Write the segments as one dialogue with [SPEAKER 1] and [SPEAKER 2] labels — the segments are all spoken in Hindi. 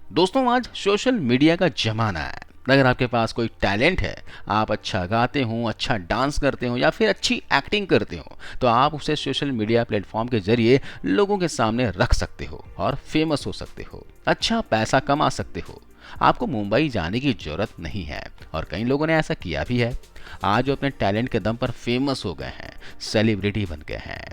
[SPEAKER 1] दोस्तों आज सोशल मीडिया का जमाना है। अगर आपके पास कोई टैलेंट है, आप अच्छा गाते हो, अच्छा डांस करते हो या फिर अच्छी एक्टिंग करते हो, तो आप उसे सोशल मीडिया प्लेटफॉर्म के जरिए लोगों के सामने रख सकते हो और फेमस हो सकते हो, अच्छा पैसा कमा सकते हो। आपको मुंबई जाने की जरूरत नहीं है और कई लोगों ने ऐसा किया भी है। आज वो अपने टैलेंट के दम पर फेमस हो गए हैं, सेलिब्रिटी बन गए हैं।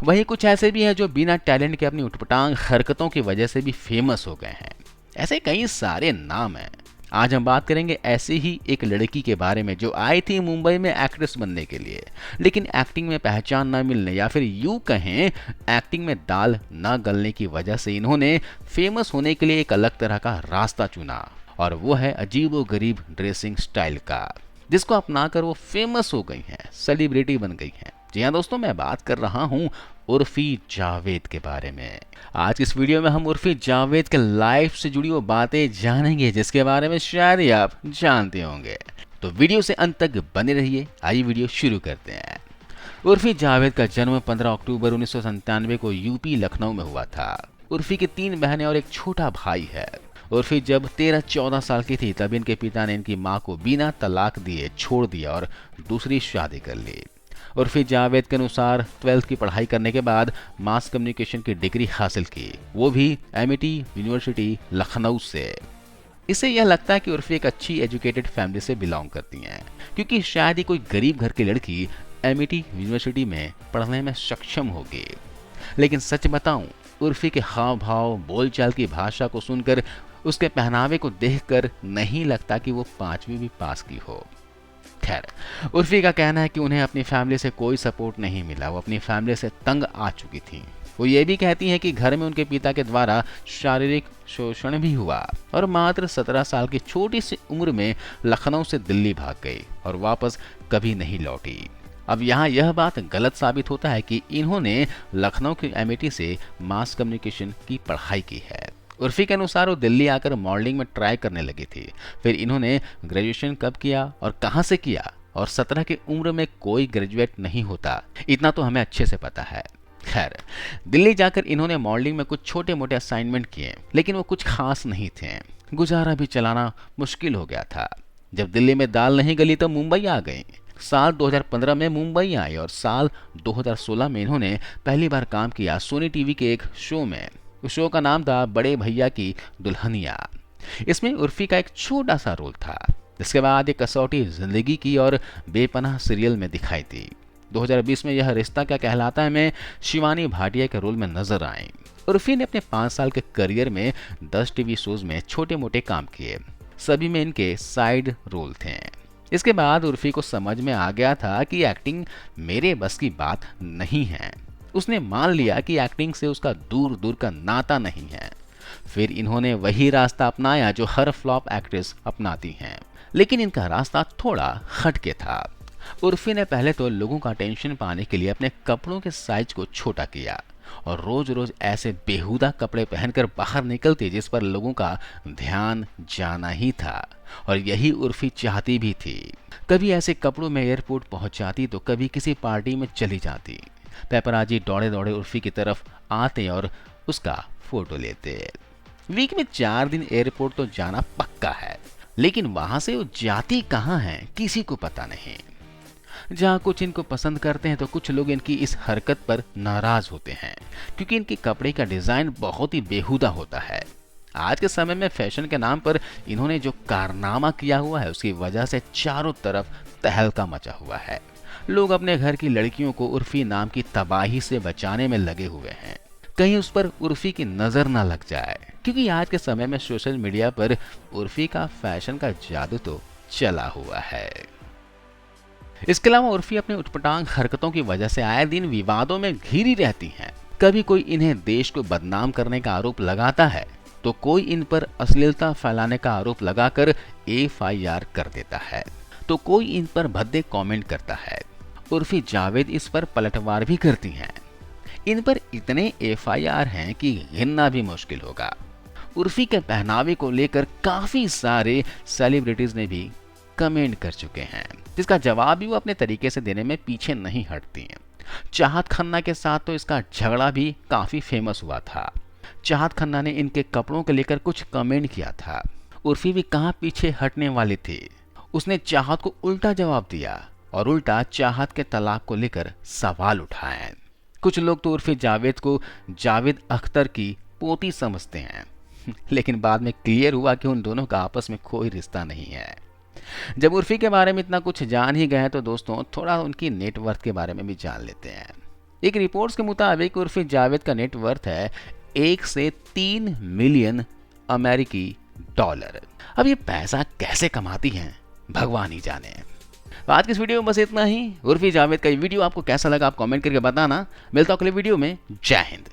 [SPEAKER 1] वहीं कुछ ऐसे भी हैं जो बिना टैलेंट के अपनी उटपटांग हरकतों की वजह से भी फेमस हो गए हैं। ऐसे कई सारे नाम हैं। आज हम बात करेंगे ऐसे ही एक लड़की के बारे में जो आई थी मुंबई में एक्ट्रेस बनने के लिए, लेकिन एक्टिंग में पहचान ना मिलने या फिर यूं कहें एक्टिंग में दाल ना गलने की वजह से इन्होंने फेमस होने के लिए एक अलग तरह का रास्ता चुना, और वो है अजीबो गरीब ड्रेसिंग स्टाइल का, जिसको अपनाकर वो फेमस हो गई हैं, सेलिब्रिटी बन गई हैं। जी हाँ दोस्तों, मैं बात कर रहा हूँ उर्फी जावेद के बारे में। आज की इस वीडियो में हम उर्फी जावेद के लाइफ से जुड़ी वो बातें जानेंगे जिसके बारे में शायद ही आप जानते होंगे। तो वीडियो से अंत तक बने रहिए। आइए वीडियो शुरू करते हैं। उर्फी जावेद का जन्म 15 अक्टूबर 1997 को यूपी लखनऊ में हुआ था। उर्फी की 3 बहनें और एक छोटा भाई है। उर्फी जब 13-14 साल की थी तब इनके पिता ने इनकी मां को बिना तलाक दिए छोड़ दिया और दूसरी शादी कर ली। उर्फी जावेद के अनुसार 12th की पढ़ाई करने के बाद मास कम्युनिकेशन की डिग्री हासिल की, वो भी एमिटी यूनिवर्सिटी लखनऊ से। इससे यह लगता है कि उर्फी एक अच्छी एजुकेटेड फैमिली से बिलोंग करती हैं, क्योंकि शायद ही कोई गरीब घर की लड़की एमिटी यूनिवर्सिटी में पढ़ने में सक्षम होगी। लेकिन सच बताऊं, उर्फी के हाव भाव, बोलचाल की भाषा को सुनकर, उसके पहनावे को देखकर नहीं लगता कि वो 5वीं भी पास की हो। खैर, उर्फी का कहना है कि उन्हें अपनी फैमिली से कोई सपोर्ट नहीं मिला, वो अपनी फैमिली से तंग आ चुकी थी। वो ये भी कहती हैं कि घर में उनके पिता के द्वारा शारीरिक शोषण भी हुआ और मात्र 17 साल की छोटी सी उम्र में लखनऊ से दिल्ली भाग गई और वापस कभी नहीं लौटी। अब यहाँ यह बात गलत साबित होता है कि इन्होंने लखनऊ की एमिटी से मास कम्युनिकेशन की पढ़ाई की है। उर्फी के अनुसार वो दिल्ली आकर मॉडलिंग में ट्राई करने लगी थी। फिर इन्होंने ग्रेजुएशन कब किया और कहाँ से किया, और 17 की उम्र में कोई ग्रेजुएट नहीं होता, इतना तो हमें अच्छे से पता है। खैर, दिल्ली जाकर इन्होंने मॉडलिंग में कुछ छोटे मोटे असाइनमेंट किए, लेकिन वो कुछ खास नहीं थे। गुजारा भी चलाना मुश्किल हो गया था। जब दिल्ली में दाल नहीं गली तो मुंबई आ गई। साल 2015 में मुंबई आई और साल 2016 में इन्होंने पहली बार काम किया सोनी टीवी के एक शो में। उस शो का नाम था बड़े भैया की दुल्हनिया। इसमें उर्फी का एक छोटा सा रोल था। इसके बाद एक कसौटी जिंदगी की और बेपनाह सीरियल में दिखाई दी। 2020 में यह रिश्ता क्या कहलाता है में शिवानी भाटिया के रोल में नजर आई। उर्फी ने अपने 5 साल के करियर में 10 टीवी शोज में छोटे मोटे काम किए, सभी में इनके साइड रोल थे। इसके बाद उर्फी को समझ में आ गया था कि एक्टिंग मेरे बस की बात नहीं है। उसने मान लिया कि एक्टिंग से उसका दूर दूर का नाता नहीं है। फिर इन्होंने वही रास्ता अपनाया जो हर फ्लॉप एक्ट्रेस अपनाती हैं, लेकिन इनका रास्ता थोड़ा हटके था। उर्फी ने पहले तो लोगों का अटेंशन पाने के लिए अपने कपड़ों के साइज को छोटा किया और रोज रोज ऐसे बेहुदा कपड़े पहनकर बाहर निकलती जिस पर लोगों का ध्यान जाना ही था, और यही उर्फी चाहती भी थी। कभी ऐसे कपड़ों में एयरपोर्ट पहुंच जाती तो कभी किसी पार्टी में चली जाती। पेपराजी दौड़े दौड़े उर्फी की तरफ आते और उसका फोटो लेते। वीक में 4 दिन एयरपोर्ट तो जाना पक्का है, लेकिन वहां से वो जाती कहाँ है किसी को पता नहीं। जहाँ कुछ इनको पसंद करते हैं तो कुछ लोग इनकी इस हरकत पर नाराज होते हैं, क्योंकि इनके कपड़े का डिजाइन बहुत ही बेहुदा होता है। आज के समय में फैशन के नाम पर इन्होंने जो कारनामा किया हुआ है उसकी वजह से चारों तरफ तहलका मचा हुआ है। लोग अपने घर की लड़कियों को उर्फी नाम की तबाही से बचाने में लगे हुए हैं, कहीं उस पर उर्फी की नजर ना लग जाए, क्योंकि आज के समय में सोशल मीडिया पर उर्फी का फैशन का जादू तो चला हुआ है। इसके अलावा उर्फी अपने उटपटांग हरकतों की वजह से आए दिन विवादों में घिरी रहती हैं। कभी कोई इन्हें देश को बदनाम करने का आरोप लगाता है तो कोई इन पर अश्लीलता फैलाने का आरोप लगाकर FIR कर देता है, तो कोई इन पर भद्दे कमेंट करता है। उर्फी जावेद इस पर पलटवार भी करती हैं। इन पर इतने FIR हैं कि गिनना भी मुश्किल होगा। उर्फी के पहनावे को लेकर काफी सारे सेलिब्रिटीज ने भी कमेंट कर चुके हैं, जिसका जवाब भी वो अपने तरीके से देने में पीछे नहीं हटती हैं। चाहत खन्ना के साथ तो इसका झगड़ा भी काफी फेमस हुआ था। चाहत खन्ना ने इनके कपड़ों को लेकर कुछ कमेंट किया था। उर्फी भी कहाँ पीछे हटने वाली थी, उसने चाहत को उल्टा जवाब दिया और उल्टा चाहत के तलाक को लेकर सवाल उठाए। कुछ लोग तो उर्फी जावेद को जावेद अख्तर की पोती समझते हैं, लेकिन बाद में क्लियर हुआ कि उन दोनों का आपस में कोई रिश्ता नहीं है। जब उर्फी के बारे में इतना कुछ जान ही गए तो दोस्तों थोड़ा उनकी नेटवर्थ के बारे में भी जान लेते हैं। एक रिपोर्ट्स के मुताबिक उर्फी जावेद का नेटवर्थ है 1 से 3 मिलियन अमेरिकी डॉलर। अब ये पैसा कैसे कमाती हैं भगवान ही जाने। तो आज की इस वीडियो में बस इतना ही। उर्फी जावेद का ये वीडियो आपको कैसा लगा आप कमेंट करके बताना। मिलता हूं अगले वीडियो में। जय हिंद।